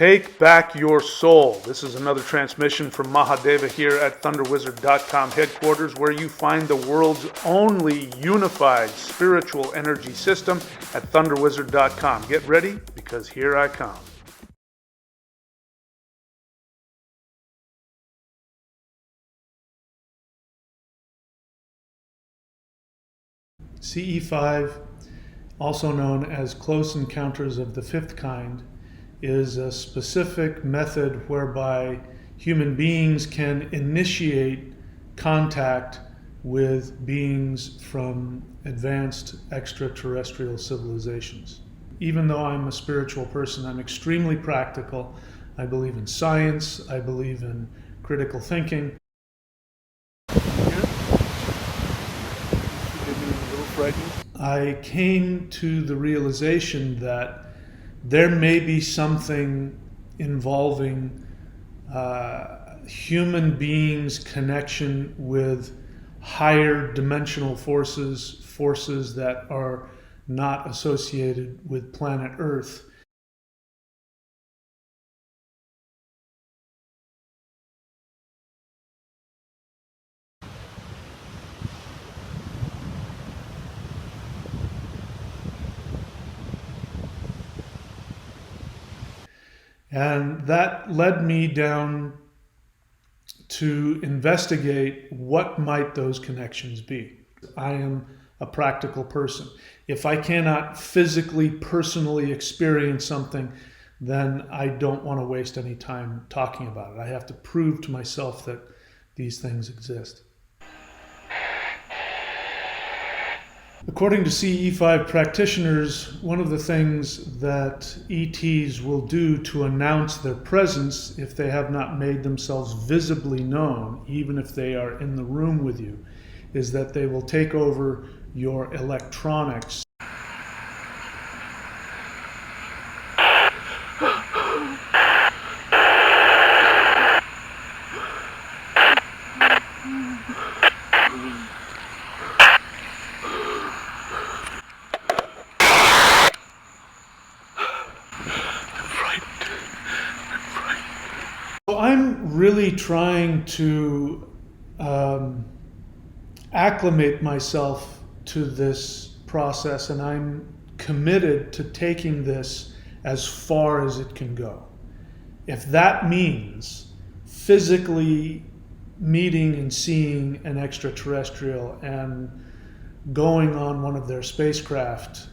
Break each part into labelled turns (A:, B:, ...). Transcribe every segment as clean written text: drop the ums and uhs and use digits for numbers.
A: Take back your soul. This is another transmission from Mahadeva here at thunderwizard.com headquarters, where you find the world's only unified spiritual energy system at thunderwizard.com. Get ready, because here I come. CE5, also known as Close Encounters of the Fifth Kind, is a specific method whereby human beings can initiate contact with beings from advanced extraterrestrial civilizations. Even though I'm a spiritual person, I'm extremely practical. I believe in science. I believe in critical thinking. I came to the realization that there may be something involving human beings' connection with higher dimensional forces that are not associated with planet Earth. And that led me down to investigate what might those connections be. I am a practical person. If I cannot physically, personally experience something, then I don't want to waste any time talking about it. I have to prove to myself that these things exist. According to CE5 practitioners, one of the things that ETs will do to announce their presence, if they have not made themselves visibly known, even if they are in the room with you, is that they will take over your electronics. I'm really trying to acclimate myself to this process, and I'm committed to taking this as far as it can go. If that means physically meeting and seeing an extraterrestrial and going on one of their spacecraft,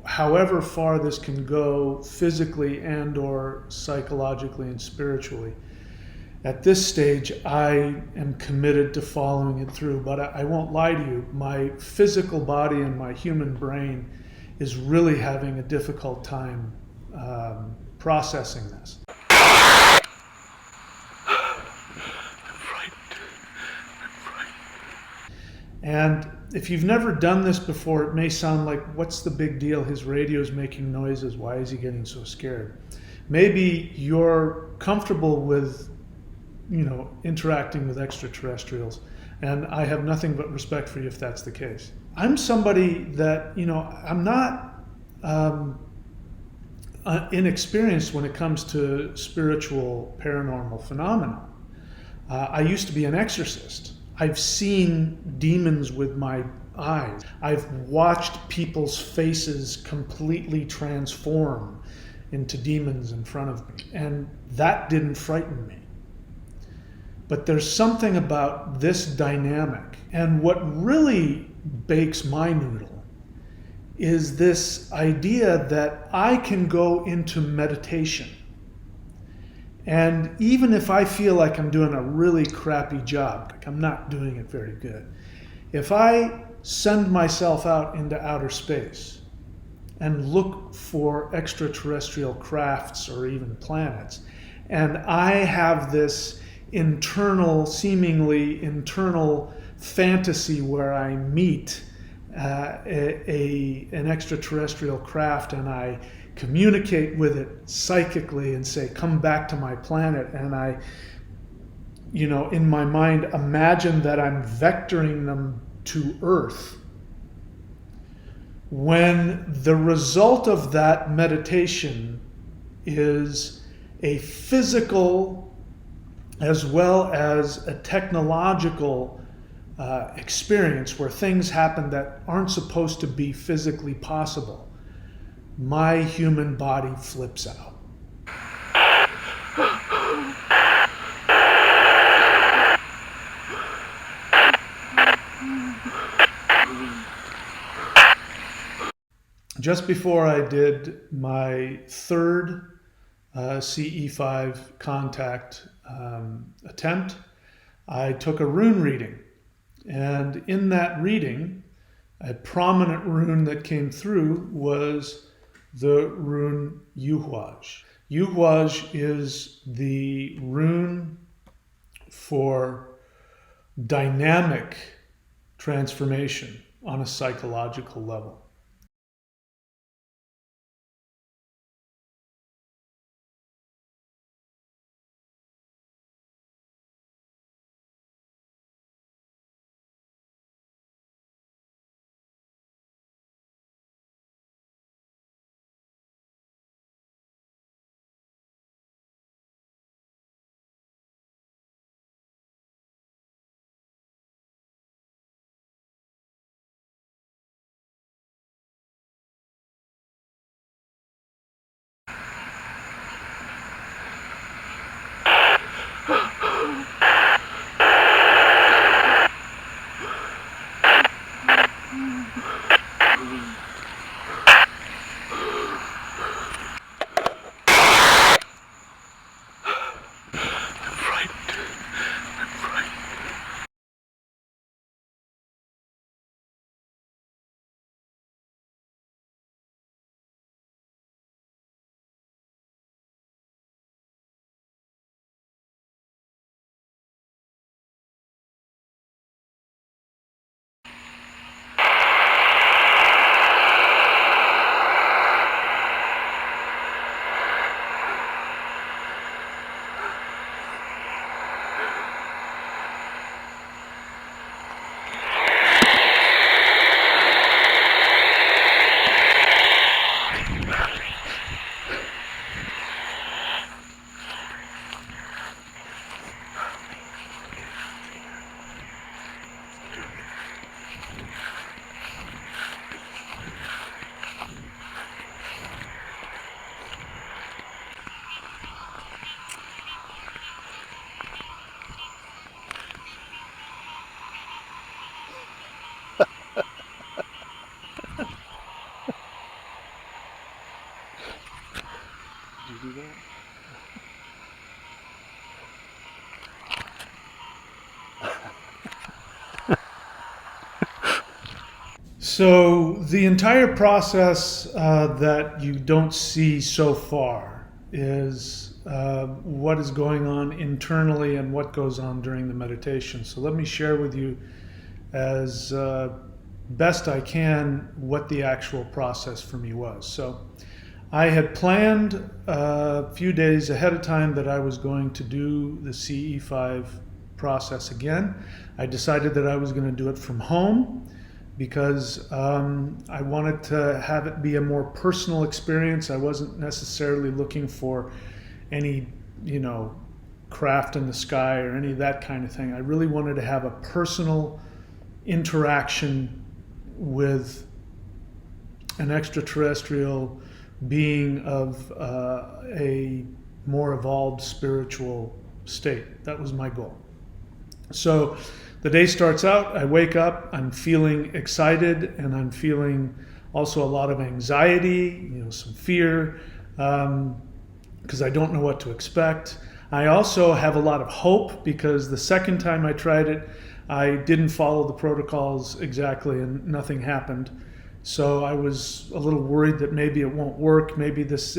A: however far this can go physically and or psychologically and spiritually, at this stage I am committed to following it through. But I won't lie to you, my physical body and my human brain is really having a difficult time processing this. And if you've never done this before, it may sound like, what's the big deal? His radio's making noises. Why is he getting so scared? Maybe you're comfortable with, interacting with extraterrestrials, and I have nothing but respect for you if that's the case. I'm somebody that, I'm not inexperienced when it comes to spiritual paranormal phenomena. I used to be an exorcist. I've seen demons with my eyes. I've watched people's faces completely transform into demons in front of me, and that didn't frighten me. But there's something about this dynamic, and what really bakes my noodle is this idea that I can go into meditation. And even if I feel like I'm doing a really crappy job, like I'm not doing it very good, if I send myself out into outer space and look for extraterrestrial crafts or even planets, and I have this seemingly internal fantasy where I meet an extraterrestrial craft, and I communicate with it psychically and say, come back to my planet, and I, in my mind, imagine that I'm vectoring them to Earth. When the result of that meditation is a physical as well as a technological experience where things happen that aren't supposed to be physically possible. My human body flips out. Just before I did my third CE5 contact attempt, I took a rune reading. And in that reading, a prominent rune that came through was the rune Yuhuaj. Yuhuaj is the rune for dynamic transformation on a psychological level. Did you do that? So the entire process that you don't see so far is what is going on internally and what goes on during the meditation. So let me share with you as best I can what the actual process for me was. So I had planned a few days ahead of time that I was going to do the CE5 process again. I decided that I was going to do it from home because I wanted to have it be a more personal experience. I wasn't necessarily looking for any, craft in the sky or any of that kind of thing. I really wanted to have a personal interaction with an extraterrestrial being of a more evolved spiritual state. That was my goal. So the day starts out, I wake up, I'm feeling excited, and I'm feeling also a lot of anxiety, some fear, because I don't know what to expect. I also have a lot of hope because the second time I tried it, I didn't follow the protocols exactly and nothing happened. So I was a little worried that maybe it won't work, maybe this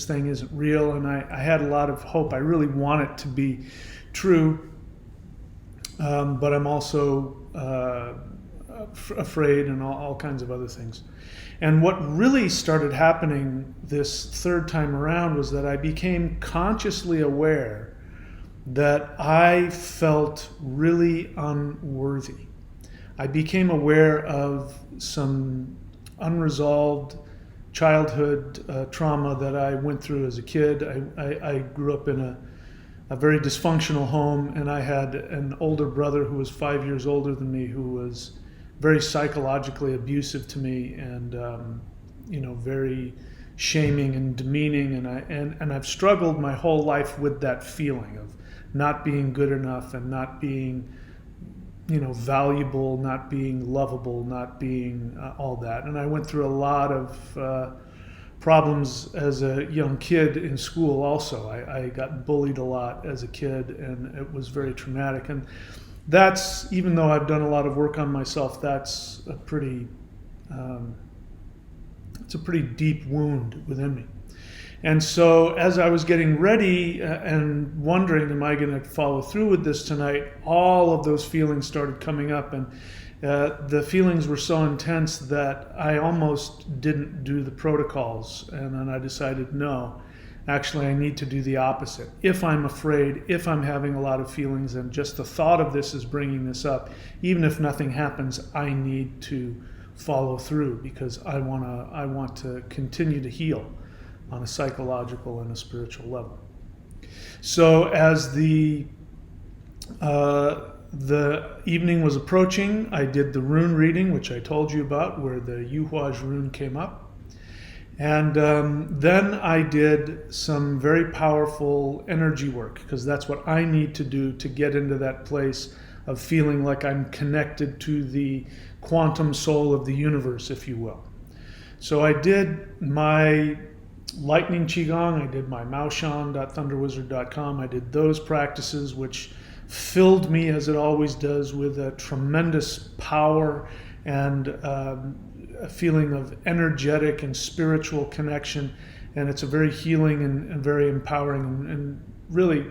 A: thing isn't real, and I had a lot of hope. I really want it to be true, but I'm also afraid and all kinds of other things. And what really started happening this third time around was that I became consciously aware that I felt really unworthy. I became aware of some unresolved childhood trauma that I went through as a kid. I grew up in a very dysfunctional home, and I had an older brother who was 5 years older than me, who was very psychologically abusive to me, and very shaming and demeaning, and I've struggled my whole life with that feeling of not being good enough and not being valuable, not being lovable, not being all that. And I went through a lot of problems as a young kid in school also. I got bullied a lot as a kid, and it was very traumatic. And that's, even though I've done a lot of work on myself, that's a pretty deep wound within me. And so as I was getting ready and wondering, am I going to follow through with this tonight, all of those feelings started coming up, and the feelings were so intense that I almost didn't do the protocols. And then I decided, no, actually I need to do the opposite. If I'm afraid, if I'm having a lot of feelings, and just the thought of this is bringing this up, even if nothing happens, I need to follow through, because I want to continue to heal on a psychological and a spiritual level. So as the evening was approaching, I did the rune reading, which I told you about, where the Yuhuaj rune came up. And then I did some very powerful energy work, because that's what I need to do to get into that place of feeling like I'm connected to the quantum soul of the universe, if you will. So I did my lightning qigong, I did my maoshan.thunderwizard.com, I did those practices, which filled me, as it always does, with a tremendous power and a feeling of energetic and spiritual connection. And it's a very healing and very empowering and really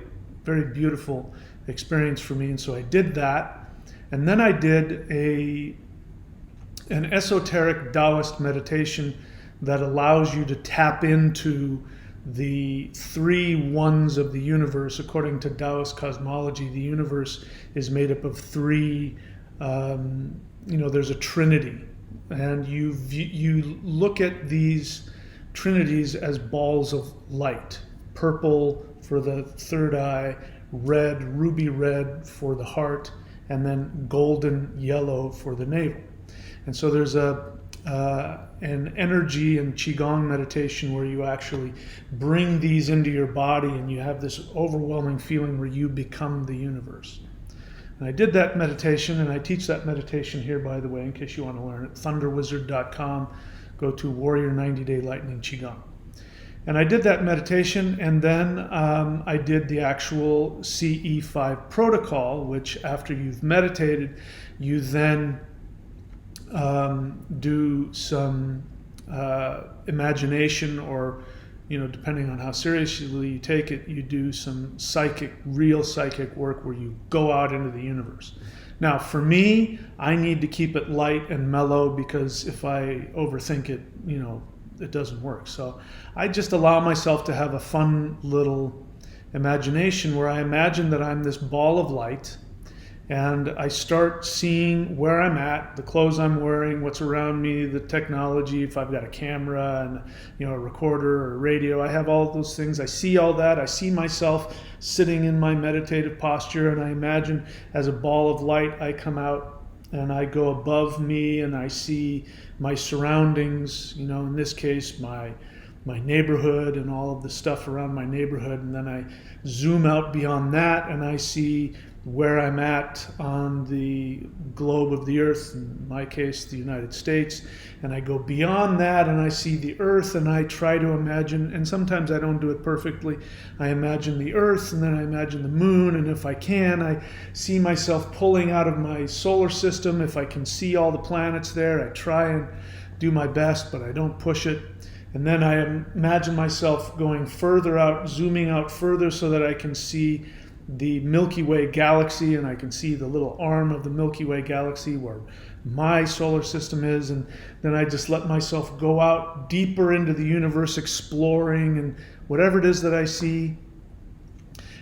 A: very beautiful experience for me. And so I did that. And then I did an esoteric Taoist meditation that allows you to tap into the three ones of the universe. According to Taoist cosmology, the universe is made up of three, there's a trinity. And you look at these trinities as balls of light. Purple for the third eye, red, ruby red for the heart, and then golden yellow for the navel. And so there's an energy and qigong meditation where you actually bring these into your body, and you have this overwhelming feeling where you become the universe. And I did that meditation, and I teach that meditation here, by the way, in case you want to learn it. Thunderwizard.com. Go to Warrior 90-Day Lightning Qigong. And I did that meditation, and then I did the actual CE5 protocol, which after you've meditated, you then do some imagination, or depending on how seriously you take it, you do some real psychic work where you go out into the universe. Now, for me, I need to keep it light and mellow, because if I overthink it, it doesn't work. So I just allow myself to have a fun little imagination where I imagine that I'm this ball of light, and I start seeing where I'm at, the clothes I'm wearing, what's around me, the technology, if I've got a camera and a recorder or radio, I have all those things. I see all that. I see myself sitting in my meditative posture, and I imagine as a ball of light I come out and I go above me, and I see my surroundings, in this case my neighborhood and all of the stuff around my neighborhood, and then I zoom out beyond that and I see where I'm at on the globe of the earth, in my case the United States, and I go beyond that and I see the earth, and I try to imagine, and sometimes I don't do it perfectly, I imagine the earth, and then I imagine the moon, and if I can, I see myself pulling out of my solar system. If I can see all the planets there, I try and do my best, but I don't push it. And then I imagine myself going further out, zooming out further, so that I can see the Milky Way galaxy, and I can see the little arm of the Milky Way galaxy where my solar system is, and then I just let myself go out deeper into the universe, exploring and whatever it is that I see.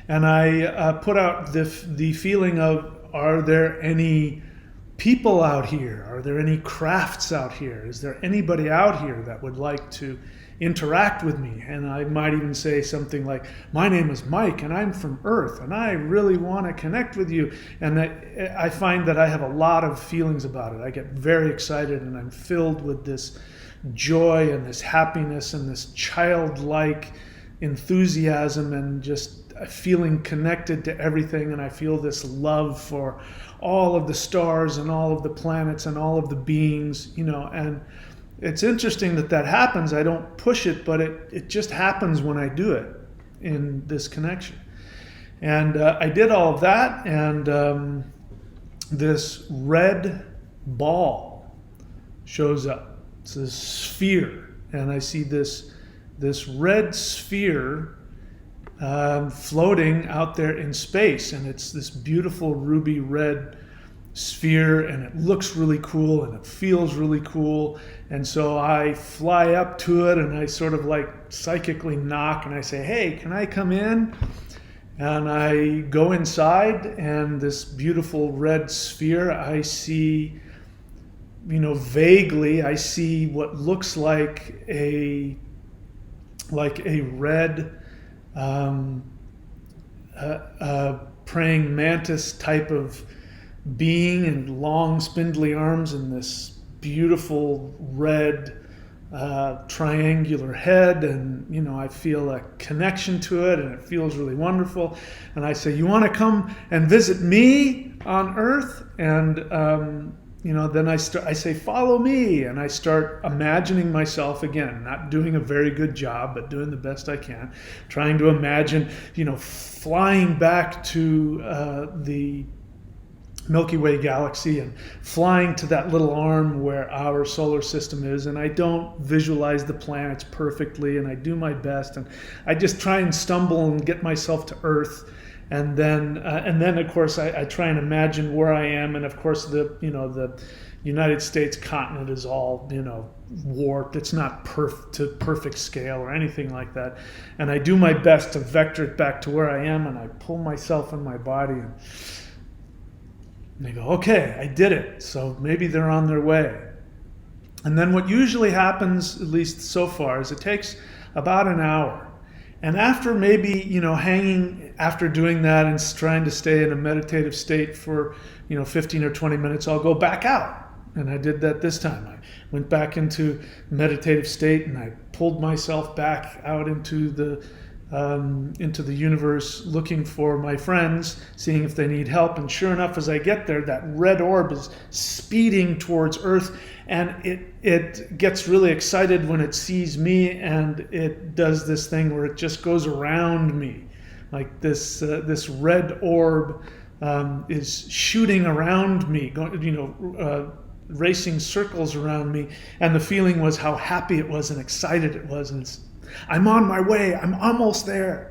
A: And I put out the feeling of, are there any people out here? Are there any crafts out here? Is there anybody out here that would like to interact with me? And I might even say something like, my name is Mike and I'm from Earth and I really want to connect with you. And I find that I have a lot of feelings about it. I get very excited and I'm filled with this joy and this happiness and this childlike enthusiasm and just feeling connected to everything. And I feel this love for all of the stars and all of the planets and all of the beings, and it's interesting that happens. I don't push it, but it just happens when I do it in this connection. And I did all of that, and this red ball shows up. It's a sphere, and I see this red sphere floating out there in space, and it's this beautiful ruby red sphere, and it looks really cool and it feels really cool. And so I fly up to it and I sort of like psychically knock and I say, hey, can I come in? And I go inside, and this beautiful red sphere, I see, vaguely, I see what looks like a red praying mantis type of being, and long spindly arms, and this beautiful red triangular head, and I feel a connection to it, and it feels really wonderful. And I say, you want to come and visit me on Earth? And then I say, follow me, and I start imagining myself again, not doing a very good job, but doing the best I can, trying to imagine, flying back to the Milky Way galaxy and flying to that little arm where our solar system is. And I don't visualize the planets perfectly, and I do my best, and I just try and stumble and get myself to Earth. And then of course I try and imagine where I am, and of course the United States continent is all warped. It's not to perfect scale or anything like that. And I do my best to vector it back to where I am, and I pull myself in my body, and they go, okay, I did it. So maybe they're on their way. And then what usually happens, at least so far, is it takes about an hour. And after maybe, hanging after doing that and trying to stay in a meditative state for, 15 or 20 minutes, I'll go back out. And I did that this time. I went back into meditative state, and I pulled myself back out into the universe, looking for my friends, seeing if they need help. And sure enough, as I get there, that red orb is speeding towards Earth, and it gets really excited when it sees me, and it does this thing where it just goes around me, like this red orb is shooting around me, racing circles around me. And the feeling was how happy it was and excited it was, and I'm on my way, I'm almost there.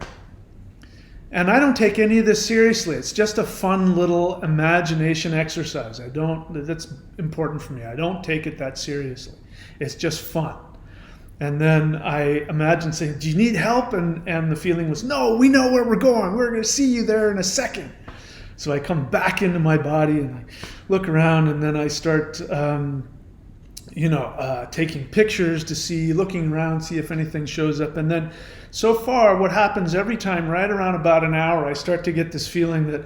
A: And I don't take any of this seriously. It's just a fun little imagination exercise. That's important for me. I don't take it that seriously. It's just fun. And then I imagine saying, do you need help? And the feeling was, no, we know where we're going. We're going to see you there in a second. So I come back into my body and I look around, and then I start taking pictures looking around, see if anything shows up. And then so far, what happens every time, right around about an hour, I start to get this feeling that,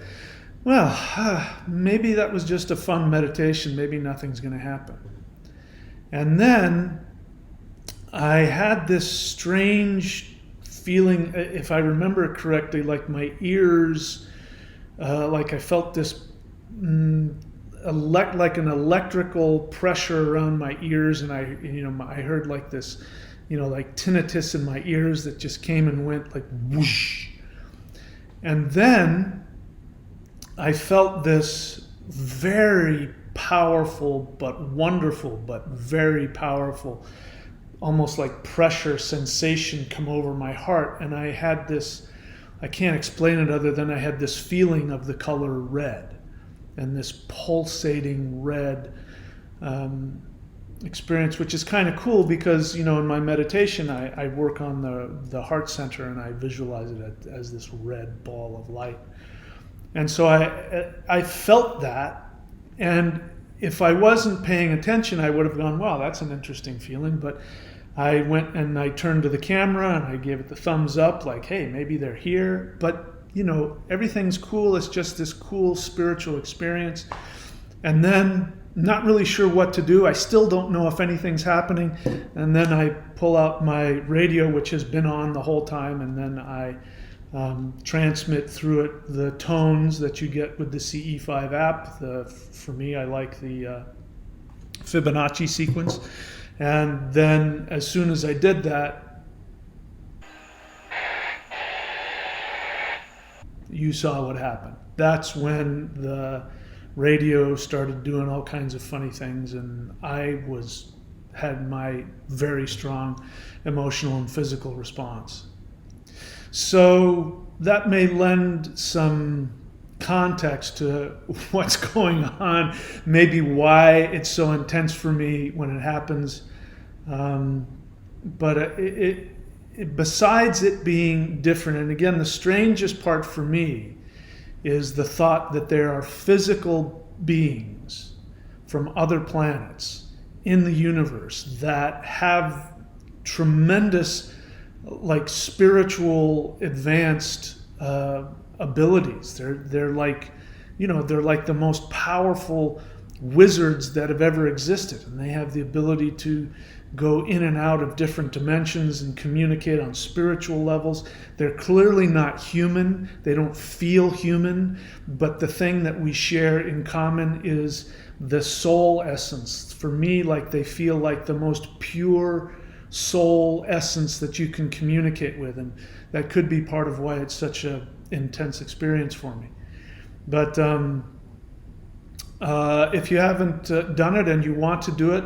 A: maybe that was just a fun meditation. Maybe nothing's going to happen. And then I had this strange feeling, if I remember correctly, like my ears, like I felt this like an electrical pressure around my ears, and I heard like this, like tinnitus in my ears that just came and went like whoosh. And then I felt this very powerful but wonderful but very powerful, almost like pressure sensation come over my heart, and I had this, I can't explain it other than I had this feeling of the color red. And this pulsating red experience, which is kind of cool because, in my meditation, I work on the heart center, and I visualize it as this red ball of light. And so I felt that, and if I wasn't paying attention, I would have gone, wow, that's an interesting feeling. But I went and I turned to the camera and I gave it the thumbs up, like, hey, maybe they're here. But, everything's cool. It's just this cool spiritual experience. And then, not really sure what to do. I still don't know if anything's happening. And then I pull out my radio, which has been on the whole time, and then I transmit through it the tones that you get with the CE5 app. For me, I like the Fibonacci sequence. And then as soon as I did that, you saw what happened. That's when the radio started doing all kinds of funny things, and I had my very strong emotional and physical response. So that may lend some context to what's going on, maybe why it's so intense for me when it happens. But besides it being different, and again, the strangest part for me is the thought that there are physical beings from other planets in the universe that have tremendous, like, spiritual advanced abilities. They're like, they're like the most powerful wizards that have ever existed, and they have the ability to go in and out of different dimensions and communicate on spiritual levels. They're clearly not human. They don't feel human, but the thing that we share in common is the soul essence. For me, like, they feel like the most pure soul essence that you can communicate with, and that could be part of why it's such an intense experience for me. But if you haven't done it and you want to do it,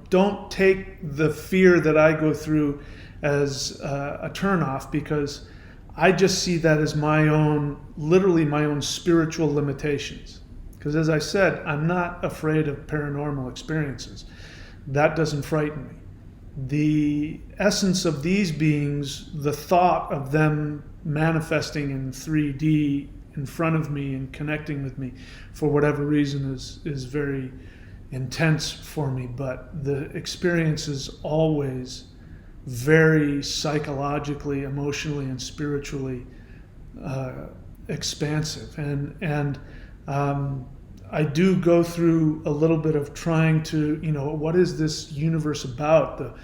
A: don't take the fear that I go through as a turnoff, because I just see that as literally my own spiritual limitations. Because as I said, I'm not afraid of paranormal experiences. That doesn't frighten me. The essence of these beings, the thought of them manifesting in 3D in front of me and connecting with me for whatever reason is very intense for me. But the experience is always very psychologically, emotionally, and spiritually expansive. And I do go through a little bit of trying to, what is this universe about?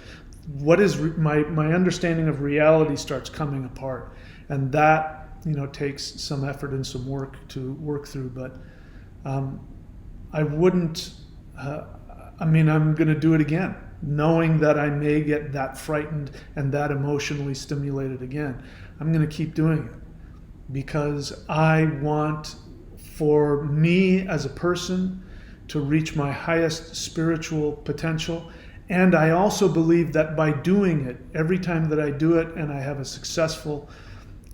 A: What is my understanding of reality starts coming apart, and that takes some effort and some work to work through. But I wouldn't. I'm going to do it again, knowing that I may get that frightened and that emotionally stimulated again. I'm going to keep doing it because I want for me as a person to reach my highest spiritual potential. And I also believe that by doing it, every time that I do it and I have a successful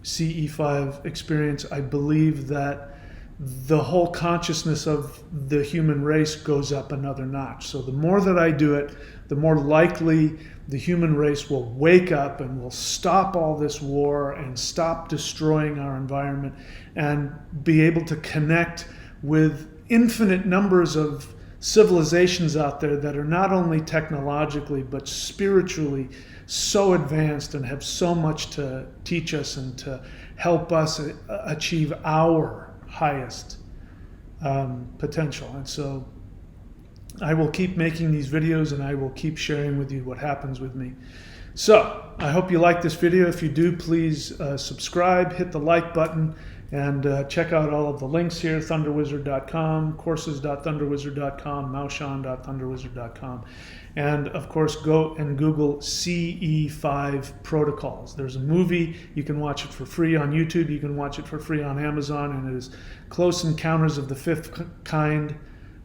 A: CE5 experience, I believe that the whole consciousness of the human race goes up another notch. So the more that I do it, the more likely the human race will wake up and will stop all this war and stop destroying our environment and be able to connect with infinite numbers of civilizations out there that are not only technologically but spiritually so advanced and have so much to teach us and to help us achieve our highest potential. And so I will keep making these videos and I will keep sharing with you what happens with me. So I hope you like this video. If you do, please subscribe, hit the like button, and check out all of the links here: thunderwizard.com, courses.thunderwizard.com, maushan.thunderwizard.com. And of course, go and Google CE5 protocols. There's a movie. You can watch it for free on YouTube. You can watch it for free on Amazon. And it is Close Encounters of the Fifth Kind.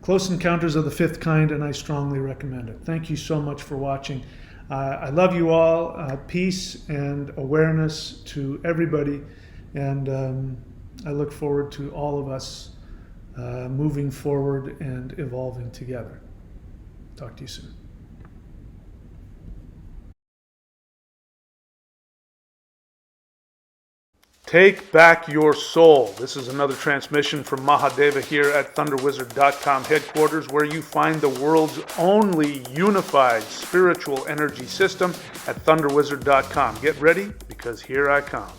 A: Close Encounters of the Fifth Kind, and I strongly recommend it. Thank you so much for watching. I love you all. Peace and awareness to everybody. And I look forward to all of us moving forward and evolving together. Talk to you soon. Take back your soul. This is another transmission from Mahadeva here at thunderwizard.com headquarters, where you find the world's only unified spiritual energy system at thunderwizard.com. Get ready, because here I come.